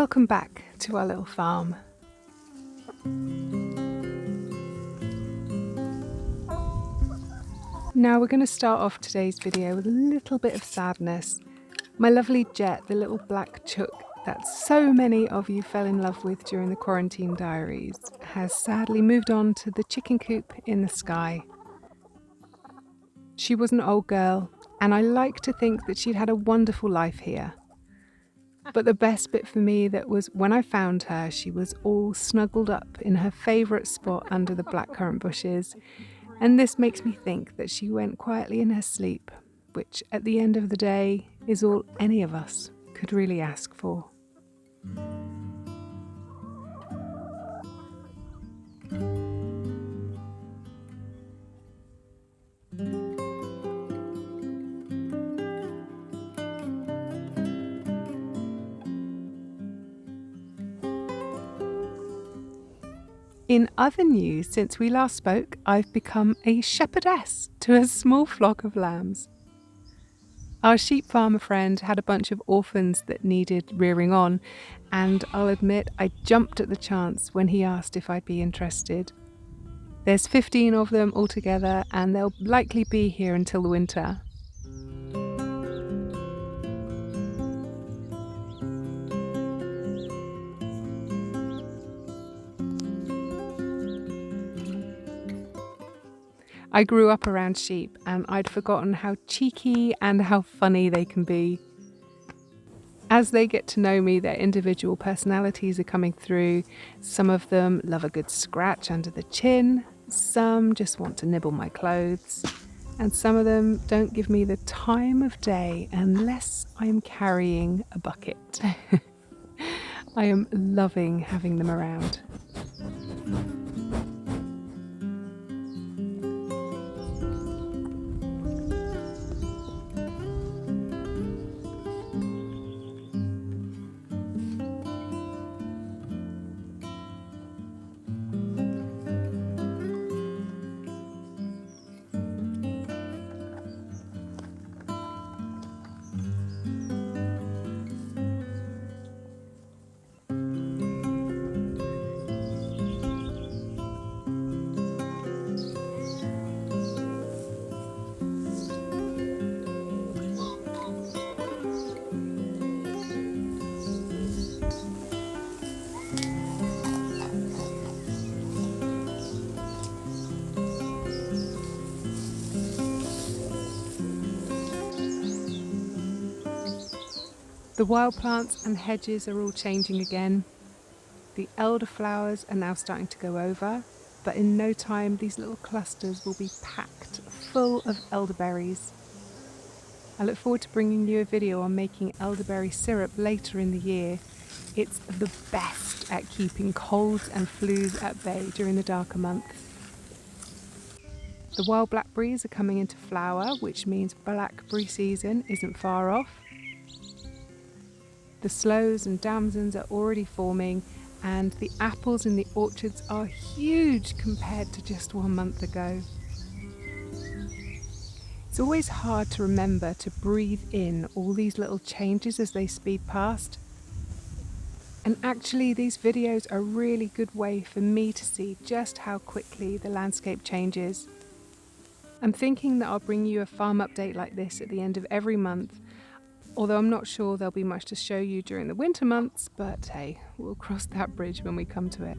Welcome back to our little farm. Now we're going to start off today's video with a little bit of sadness. My lovely Jet, the little black chook that so many of you fell in love with during the quarantine diaries, has sadly moved on to the chicken coop in the sky. She was an old girl, and I like to think that she'd had a wonderful life here. But the best bit for me that was when I found her, she was all snuggled up in her favourite spot under the blackcurrant bushes. And this makes me think that she went quietly in her sleep, which at the end of the day is all any of us could really ask for. In other news, since we last spoke, I've become a shepherdess to a small flock of lambs. Our sheep farmer friend had a bunch of orphans that needed rearing on, and I'll admit I jumped at the chance when he asked if I'd be interested. There's 15 of them altogether, and they'll likely be here until the winter. I grew up around sheep and I'd forgotten how cheeky and how funny they can be. As they get to know me, their individual personalities are coming through. Some of them love a good scratch under the chin, some just want to nibble my clothes, and some of them don't give me the time of day unless I'm carrying a bucket. I am loving having them around. The wild plants and hedges are all changing again. The elderflowers are now starting to go over, but in no time these little clusters will be packed full of elderberries. I look forward to bringing you a video on making elderberry syrup later in the year. It's the best at keeping colds and flus at bay during the darker months. The wild blackberries are coming into flower, which means blackberry season isn't far off. The sloes and damsons are already forming, and the apples in the orchards are huge compared to just 1 month ago. It's always hard to remember to breathe in all these little changes as they speed past. And actually, these videos are a really good way for me to see just how quickly the landscape changes. I'm thinking that I'll bring you a farm update like this at the end of every month, although I'm not sure there'll be much to show you during the winter months, but hey, we'll cross that bridge when we come to it.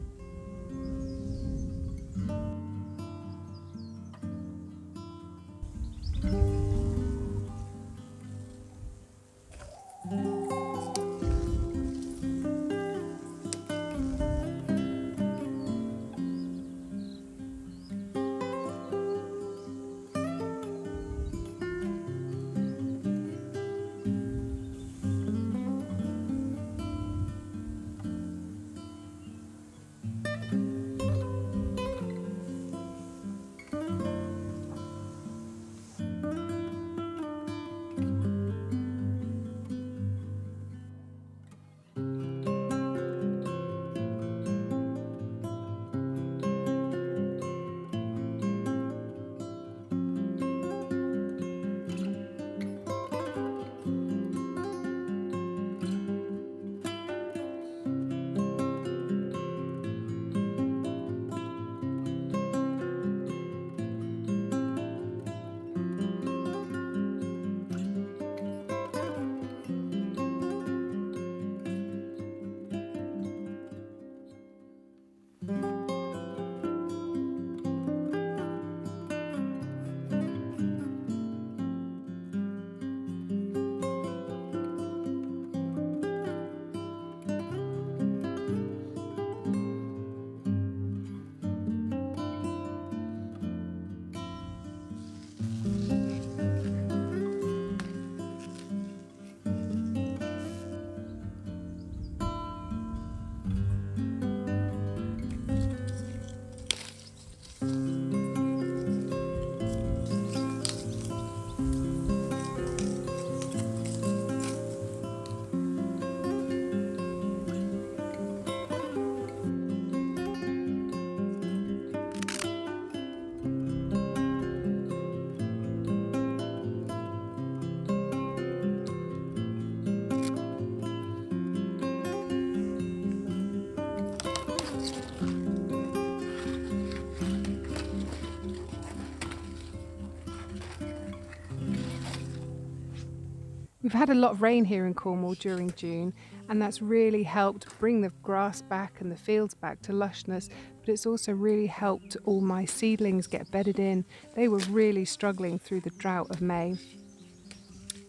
We've had a lot of rain here in Cornwall during June, and that's really helped bring the grass back and the fields back to lushness, but it's also really helped all my seedlings get bedded in. They were really struggling through the drought of May.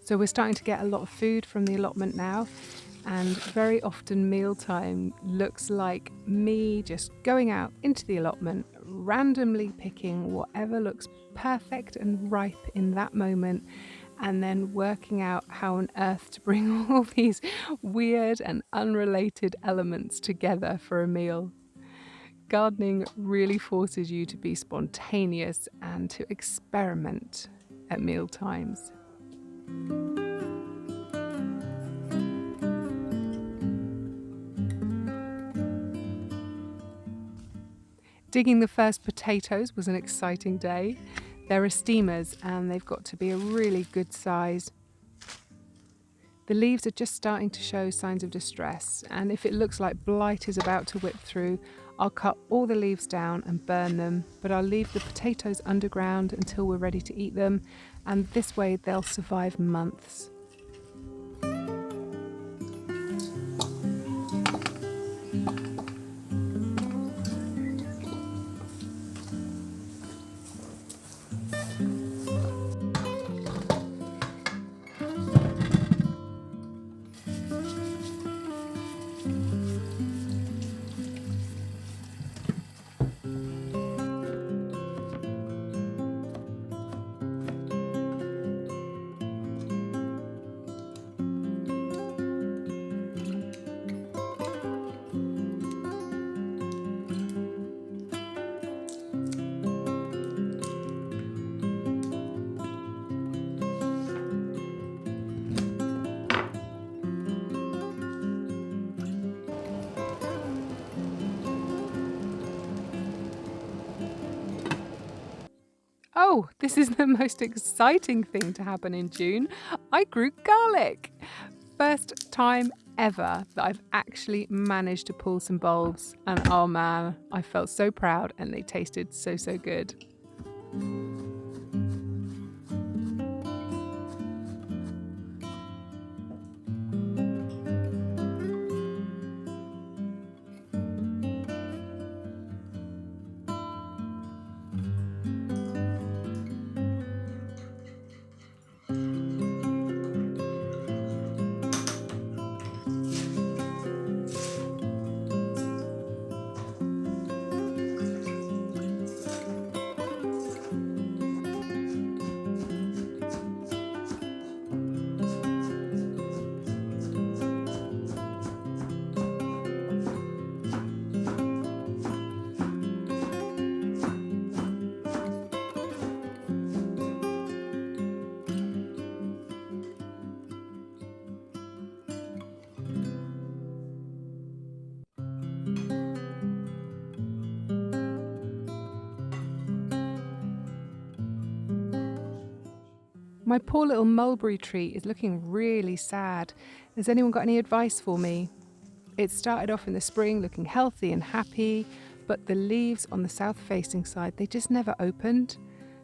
So we're starting to get a lot of food from the allotment now, and very often mealtime looks like me just going out into the allotment, randomly picking whatever looks perfect and ripe in that moment, and then working out how on earth to bring all these weird and unrelated elements together for a meal. Gardening really forces you to be spontaneous and to experiment at meal times. Digging the first potatoes was an exciting day. They're steamers and they've got to be a really good size. The leaves are just starting to show signs of distress, and if it looks like blight is about to whip through, I'll cut all the leaves down and burn them, but I'll leave the potatoes underground until we're ready to eat them, and this way they'll survive months. Oh, this is the most exciting thing to happen in June. I grew garlic. First time ever that I've actually managed to pull some bulbs, and oh man, I felt so proud and they tasted so good. My poor little mulberry tree is looking really sad. Has anyone got any advice for me? It started off in the spring looking healthy and happy, but the leaves on the south-facing side, they just never opened.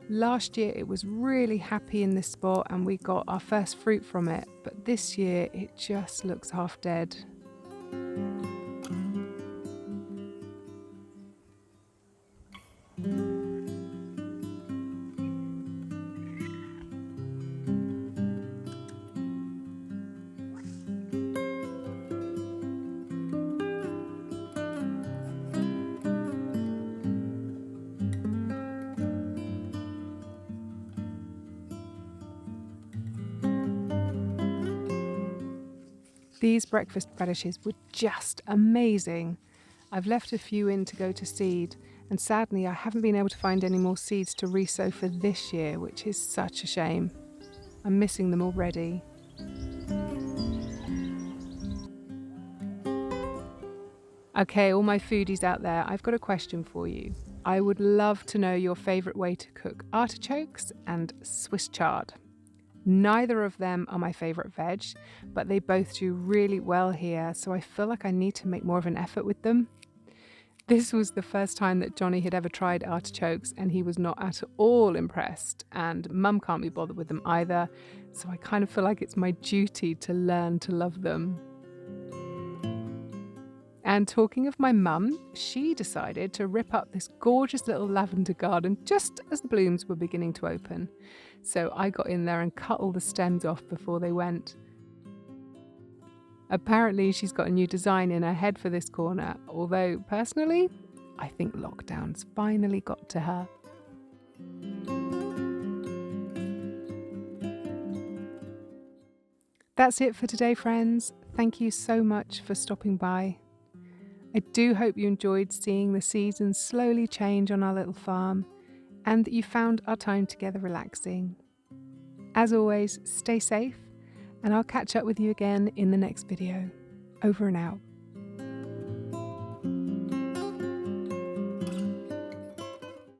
Last year it was really happy in this spot and we got our first fruit from it, but this year it just looks half dead. These breakfast radishes were just amazing. I've left a few in to go to seed, and sadly I haven't been able to find any more seeds to resow for this year, which is such a shame. I'm missing them already. Okay, all my foodies out there, I've got a question for you. I would love to know your favourite way to cook artichokes and Swiss chard. Neither of them are my favourite veg, but they both do really well here, so I feel like I need to make more of an effort with them. This was the first time that Johnny had ever tried artichokes, and he was not at all impressed, and Mum can't be bothered with them either, so I kind of feel like it's my duty to learn to love them. And talking of my mum, she decided to rip up this gorgeous little lavender garden just as the blooms were beginning to open. So I got in there and cut all the stems off before they went. Apparently she's got a new design in her head for this corner, although personally, I think lockdown's finally got to her. That's it for today, friends. Thank you so much for stopping by. I do hope you enjoyed seeing the seasons slowly change on our little farm, and that you found our time together relaxing. As always, stay safe, and I'll catch up with you again in the next video. Over and out.